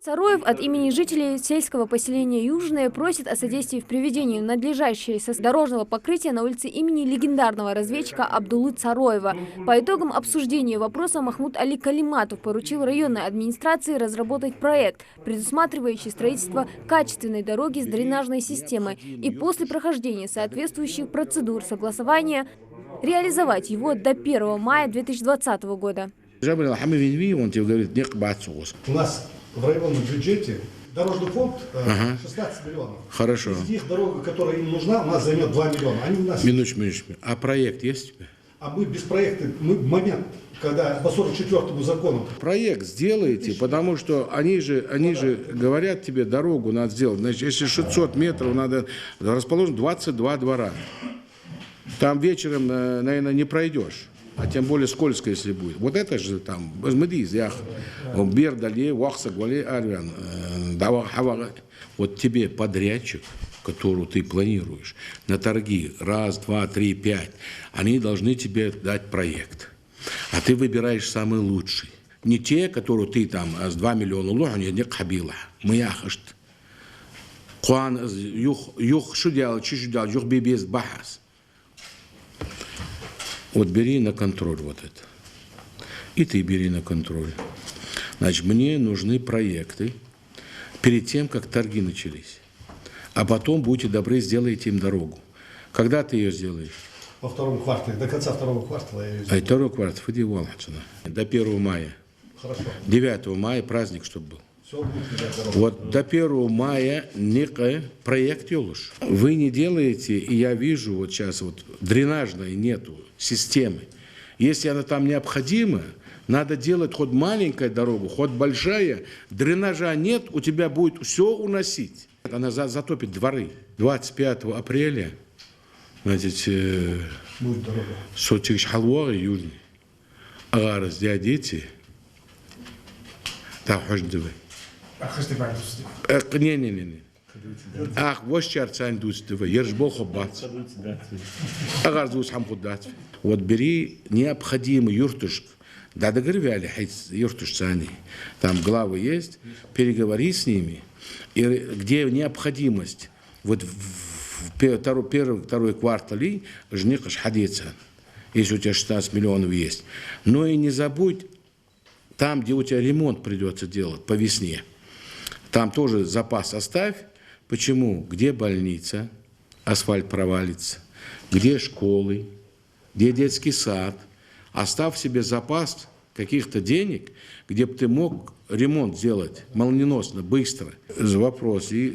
Цароев от имени жителей сельского поселения Южное просит о содействии в приведении надлежащего дорожного покрытия на улице имени легендарного разведчика Абдуллы Цароева. По итогам обсуждения вопроса Махмуд Али Калиматов поручил районной администрации разработать проект, предусматривающий строительство качественной дороги с дренажной системой, и после прохождения соответствующих процедур согласования реализовать его до 1 мая 2020 года. У нас в районном бюджете дорожный фонд 16 миллионов. Хорошо. Из них дорога, которая им нужна, у нас займет 2 миллиона. Они у нас... Минуточку. А проект есть? А мы без проекта, мы в момент, когда по 44-му закону. Проект сделайте, потому что они же говорят тебе, дорогу надо сделать. Значит, если 600 метров, надо расположить 22 двора. Там вечером, наверное, не пройдешь. А тем более скользко, если будет. Вот это же там, вот тебе подрядчик, которую ты планируешь, на торги, 1, 2, 3, 5, они должны тебе дать проект. А ты выбираешь самый лучший. Не те, которые ты там с 2 миллиона лух, не хабила. Мы яхашт. Куан, юх, что делать, юх бибес бахас. Вот бери на контроль вот это. И ты бери на контроль. Значит, мне нужны проекты перед тем, как торги начались. А потом, будьте добры, сделайте им дорогу. Когда ты ее сделаешь? Во втором квартале, до конца второго квартала я ее сделаю. Второй квартал, иди в Алхачина. До 1 мая. Хорошо. 9 мая праздник, чтобы был. Все будет дорога. Вот до 1 мая некий проект елуш. Вы не делаете, и я вижу вот сейчас вот дренажной нету системы. Если она там необходима, надо делать хоть маленькую дорогу, хоть большая. Дренажа нет, у тебя будет все уносить. Она затопит дворы. 25 апреля, значит, Будет дорога. Сочи халва июнь. Агарас дети. Там хождевы. Не. Ах, ваш чарцан дустывы, ержбоху бац. Агарзус хамхудат. Вот бери необходимый юртуш. Да договаривали, юртуш цани. Там главы есть, переговори с ними. И где необходимость, вот в второй квартале, жникаш хадица, если у тебя 16 миллионов есть. Но и не забудь, там, где у тебя ремонт придется делать по весне, там тоже запас оставь. Почему? Где больница, асфальт провалится, где школы, где детский сад. Оставь себе запас каких-то денег, где бы ты мог ремонт сделать молниеносно, быстро. Вопрос и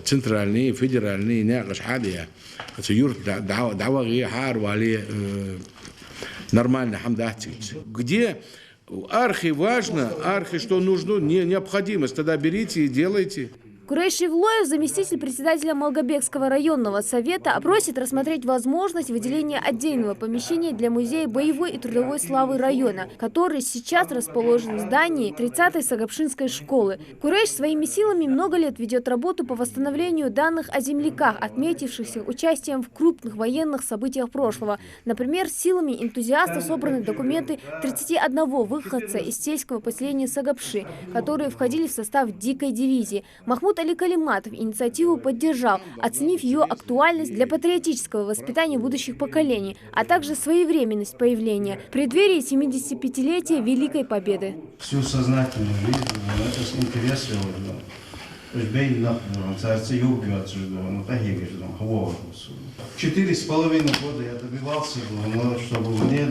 центральные, федеральные, нормально, где архи важно, архи что нужно, необходимость, тогда берите и делайте. Курейш Шевлоев, заместитель председателя Малгобекского районного совета, просит рассмотреть возможность выделения отдельного помещения для музея боевой и трудовой славы района, который сейчас расположен в здании 30-й Сагапшинской школы. Курейш своими силами много лет ведет работу по восстановлению данных о земляках, отметившихся участием в крупных военных событиях прошлого. Например, силами энтузиастов собраны документы 31 выходца из сельского поселения Сагапши, которые входили в состав дикой дивизии. Махмуд Али Калиматов инициативу поддержал, оценив ее актуальность для патриотического воспитания будущих поколений, а также своевременность появления в преддверии 75-летия Великой Победы. Всю сознательную жизнь, это с интересом, Четыре с половиной года я добивался, чтобы мне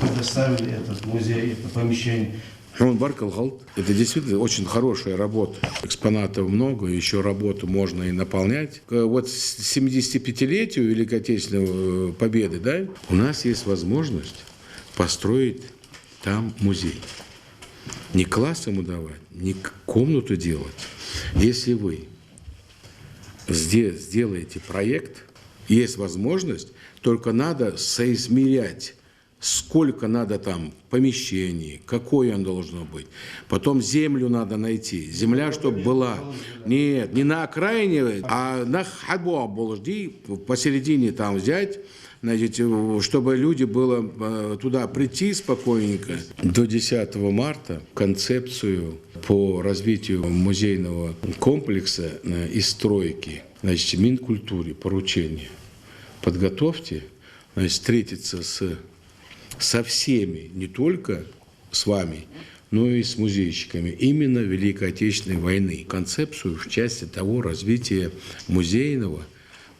предоставили этот музей, это помещение. Это действительно очень хорошая работа. Экспонатов много, еще работу можно и наполнять. Вот 75-летию Великой Отечественной Победы, да, у нас есть возможность построить там музей. Не класс ему давать, не комнату делать. Если вы сделаете проект, есть возможность, только надо соизмерять сколько надо там помещений, какое оно должно быть. Потом землю надо найти. Земля, чтобы была. Нет, не на окраине, а на Хадбуаболжди, посередине там взять, значит, чтобы люди было туда прийти спокойненько. До 10 марта концепцию по развитию музейного комплекса и стройки, значит, Минкультуре поручение. Подготовьте, значит, встретиться со всеми, не только с вами, но и с музейщиками именно Великой Отечественной войны. Концепцию в части того развития музейного.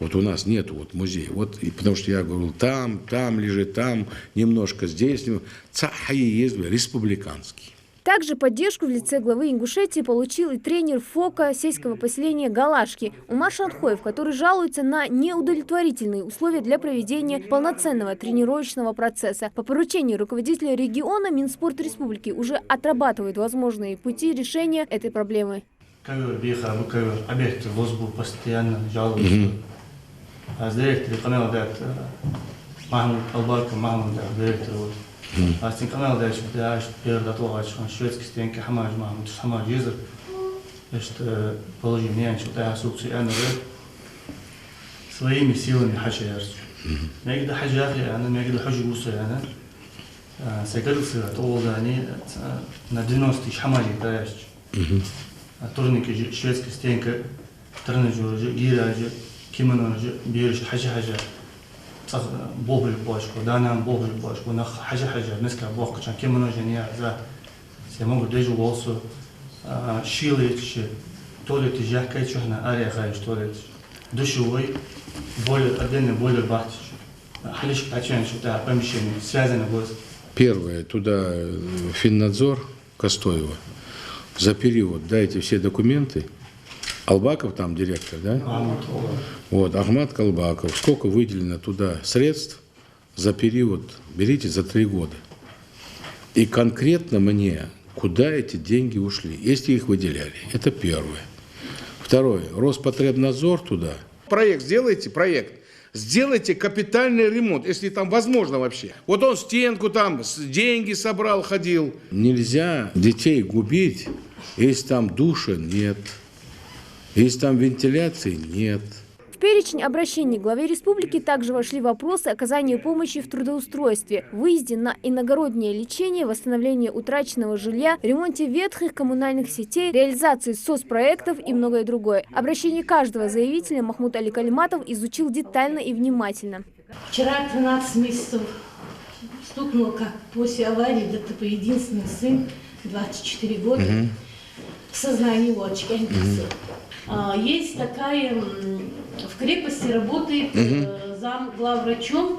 Вот у нас нет вот музея. Вот, и потому что я говорил, там лежит, там немножко, здесь. Цахаи есть республиканский. Также поддержку в лице главы Ингушетии получил и тренер ФОКа сельского поселения Галашки Умар Шанхоев, который жалуется на неудовлетворительные условия для проведения полноценного тренировочного процесса. По поручению руководителя региона Минспорт Республики уже отрабатывает возможные пути решения этой проблемы. Постоянно жалуются. А директор канала дает Махмуд Албарка, Махмуд директор. А с канала дает передатывать, что шведский стенки Хамаж Махмуд Хамаж Езер, что положение, что я сукси своими силами хачаярс. Мегда хачахи, она мегда хачуса, она секретарь того они на 90 Хамаji дает. Турники шведский стенка, тренажер, гираж, кимоно, бирж, хачахажа. Бобрик башку, данам бобрик башку, на хачахажа, несколько бок, чан кимоно жения за. Все могут даже волосу шилить, туалет жакай, чухна ария хай, туалет. Душевой, более отдельно, более бахтич. Халиш качан, что-то помещение, связано будет. Первое, туда Финнадзор Костоева. За период дайте все документы. Албаков там директор, да? Вот, Ахмад Калбаков. Сколько выделено туда средств за период, берите за 3 года. И конкретно мне, куда эти деньги ушли, если их выделяли. Это первое. Второе, Роспотребнадзор туда. Проект сделайте, Сделайте капитальный ремонт, если там возможно вообще. Вот он стенку там, деньги собрал, ходил. Нельзя детей губить, если там душа нет, если там вентиляции нет. В перечень обращений к главе республики также вошли вопросы оказания помощи в трудоустройстве, выезде на иногороднее лечение, восстановлении утраченного жилья, ремонте ветхих коммунальных сетей, реализации соцпроектов и многое другое. Обращение каждого заявителя Махмуд Али Калиматов изучил детально и внимательно. Вчера 13 месяцев стукнуло, как после аварии ДТП, единственный сын, 24 года, в сознании его очканился. Есть такая, в крепости работает зам главврачом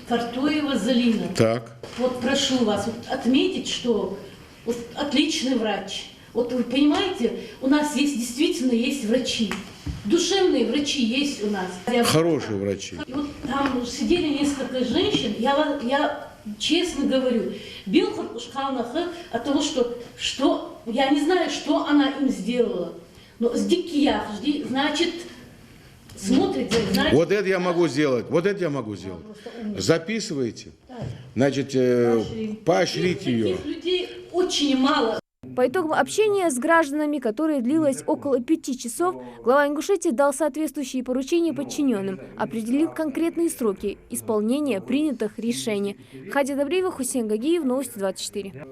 Картоева Залина. Так. Вот прошу вас отметить, что вот отличный врач. Вот вы понимаете, у нас есть действительно есть врачи. Душевные врачи есть у нас. Хорошие врачи. И вот там сидели несколько женщин, я честно говорю, Билхар Ушхалнаха от того, что я не знаю, что она им сделала. Но с дикиях, значит, смотрит, значит... Вот это я могу сделать, Записывайте. Значит, поощрите ее. Таких людей очень мало. По итогам общения с гражданами, которое длилось около 5 часов, глава Ингушетии дал соответствующие поручения подчиненным, определил конкретные сроки исполнения принятых решений. Хадия Добреева, Хусейн Гагиев, Новости 24.